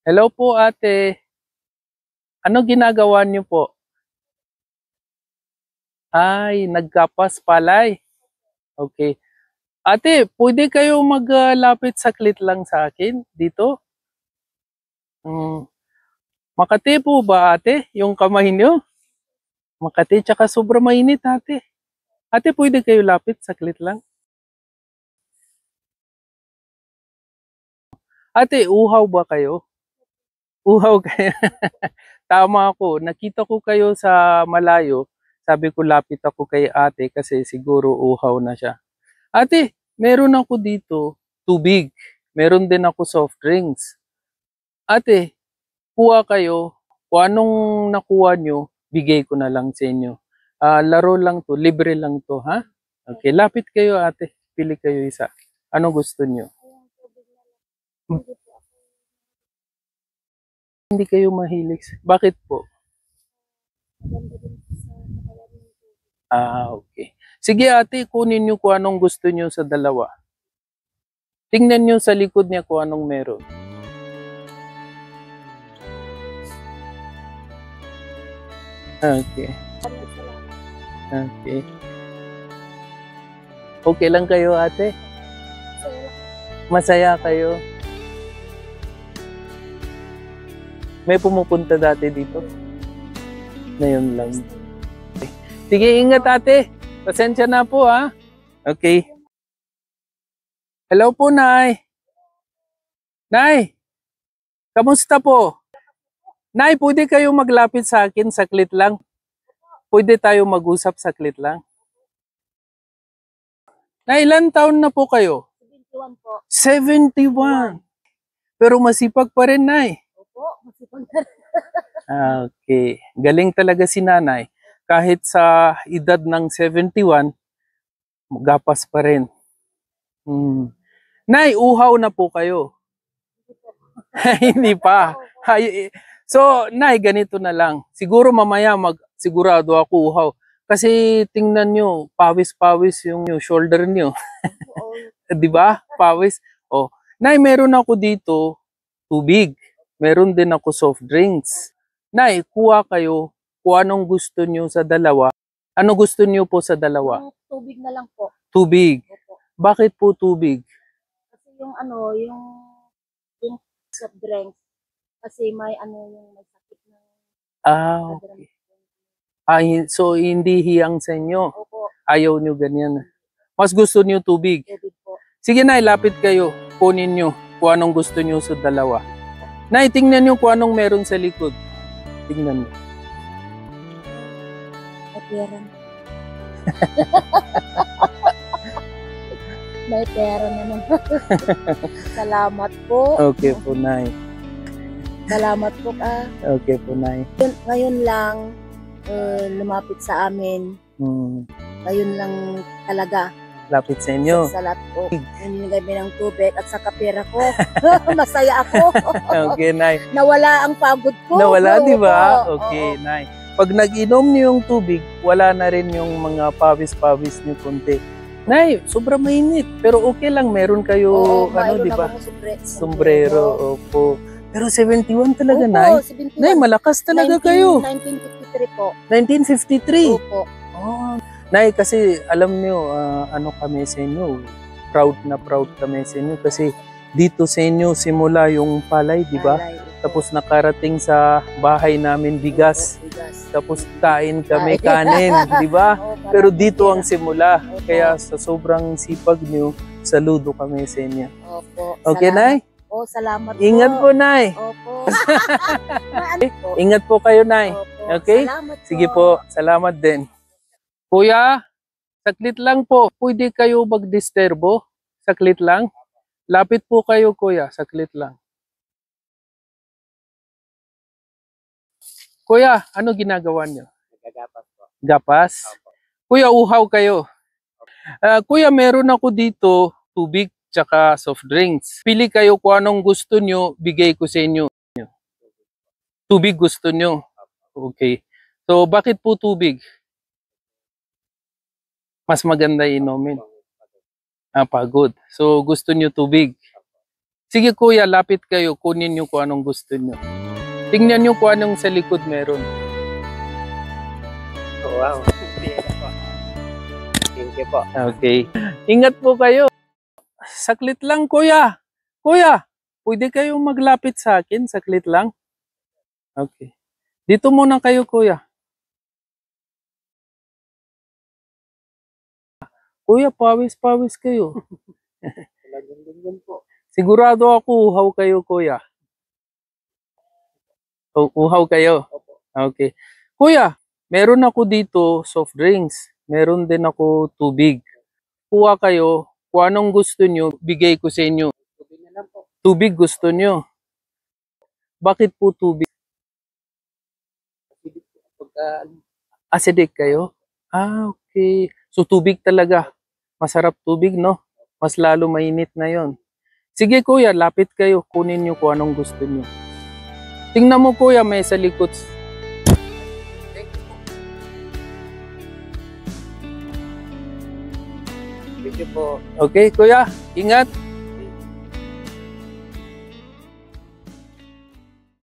Hello po ate. Ano ginagawa niyo po? Ay, nagkapas palay. Okay. Ate, pwede kayo maglapit saglit lang sa akin dito? Mm. Makati po ba ate, yung kamay niyo? Makati, tsaka sobrang mainit ate. Ate, pwede kayo lapit saglit lang? Ate, uhaw ba kayo? Uhaw kayo. Tama ako. Nakita ko kayo sa malayo. Sabi ko lapit ako kay ate kasi siguro uhaw na siya. Ate, meron ako dito tubig. Meron din ako soft drinks. Ate, kuha kayo. Kung anong nakuha nyo, bigay ko na lang sa inyo. Laro lang to, libre lang to, ha? Okay, lapit kayo ate. Pili kayo isa. Ano gusto nyo? Hindi kayo mahilig. Bakit po? Okay. Sige ate, kunin nyo kung anong gusto nyo sa dalawa. Tingnan nyo sa likod niya kung anong meron. Okay. Okay. Okay lang kayo ate? Masaya kayo? May pumupunta dati dito? Ngayon lang. Okay. Sige, ingat ate. Pasensya na po ha. Okay. Hello po, Nay. Nay, kamusta po? Nay, pwede kayo maglapit sa akin saklit lang? Pwede tayo mag-usap saklit lang? Nay, ilan taon na po kayo? 71 po. 71. Pero masipag pa rin, Nay. Opo, masipag na rin. Okay. Galing talaga si Nanay. Kahit sa edad ng 71, gapas pa rin. Nay, uhaw na po kayo. Hindi pa. So, Nay, ganito na lang. Siguro mamaya sigurado ako uhaw. Kasi tingnan nyo, pawis-pawis yung shoulder nyo. Di ba? Pawis. Oh. Nay, meron ako dito tubig. Meron din ako soft drinks. Nay, kuha kayo kung anong gusto nyo sa dalawa. Ano gusto nyo po sa dalawa? Yung tubig na lang po. Tubig. Opo. Bakit po tubig? Kasi yung soft drinks. Kasi may may sakit na. Okay. So hindi hiyang sa inyo. Opo. Ayaw nyo ganyan. Mas gusto nyo tubig. Tubig po. Sige Nay, lapit kayo. Kunin nyo kung anong gusto nyo sa dalawa. Nay, tingnan nyo kung anong meron sa likod. Tingnan nyo. May pera. May pera naman. Salamat po. Okay po, Nay. Salamat po Okay po, Nay. Ngayon lang lumapit sa amin. Ngayon lang talaga. Lapit sa inyo. Sa lahat po. Hinigay mo ng tubig at sa kapera ko. Masaya ako. Okay, Nay. Nawala ang pagod ko. Nawala, di ba? Oo, Okay, oo. Nay. Pag nag-inom niyo yung tubig, wala na rin yung mga pawis-pawis niyo konti. Nay, sobrang mainit. Pero okay lang, meron kayo, Oo, di ba? sombrero. Sombrero, opo. Pero 71 talaga, Opo, Nay. 71. Nay, malakas talaga kayo. 1953 po. 1953. Opo. Oh. Nay, kasi alam niyo, ano kami sa inyo, proud na proud kami sa inyo kasi dito sa inyo simula yung palay, di ba? Tapos nakarating sa bahay namin bigas. Tapos kain kami kanin, di ba? Pero dito ang simula. Kaya sa sobrang sipag niyo, saludo kami sa inyo. Opo. Okay, Nay? Oh, salamat po. Ingat po, Nay. Opo. Ingat po kayo, Nay. Opo. Okay? Salamat po. Sige po, salamat din. Kuya, saklit lang po. Pwede kayo magdisturbo? Saklit lang? Lapit po kayo, kuya. Saklit lang. Kuya, ano ginagawa niyo? Nagagapas po. Gapas? Kuya, uhaw kayo. Kuya, meron ako dito tubig tsaka soft drinks. Pili kayo kung anong gusto nyo, bigay ko sa inyo. Tubig gusto nyo? Okay. So, bakit po tubig? Mas maganda inumin. Pagod. So, gusto nyo tubig? Sige kuya, lapit kayo. Kunin nyo kung anong gusto nyo. Tingnan nyo kung anong sa likod meron. Oh, wow. Thank you po. Okay. Ingat po kayo. Saklit lang kuya. Kuya, pwede kayong maglapit sa akin? Saklit lang. Okay. Dito muna kayo kuya. Kuya, pawis-pawis kayo. Talagang po. Sigurado ako uhaw kayo kuya. Uhaw kayo? Opo. Okay. Kuya, meron ako dito soft drinks. Meron din ako tubig. Kuha kayo. Kung anong gusto nyo, bigay ko sa inyo. Tubig na lang po. Tubig gusto nyo. Bakit po tubig? Tubig po. Pagka, Acidic kayo? Ah, okay. So tubig talaga. Masarap tubig, no? Mas lalo mainit na yon. Sige kuya, lapit kayo. Kunin nyo kung anong gusto nyo. Tingnan mo kuya, may sa likod. thank you po. Thank you po. Okay kuya, ingat.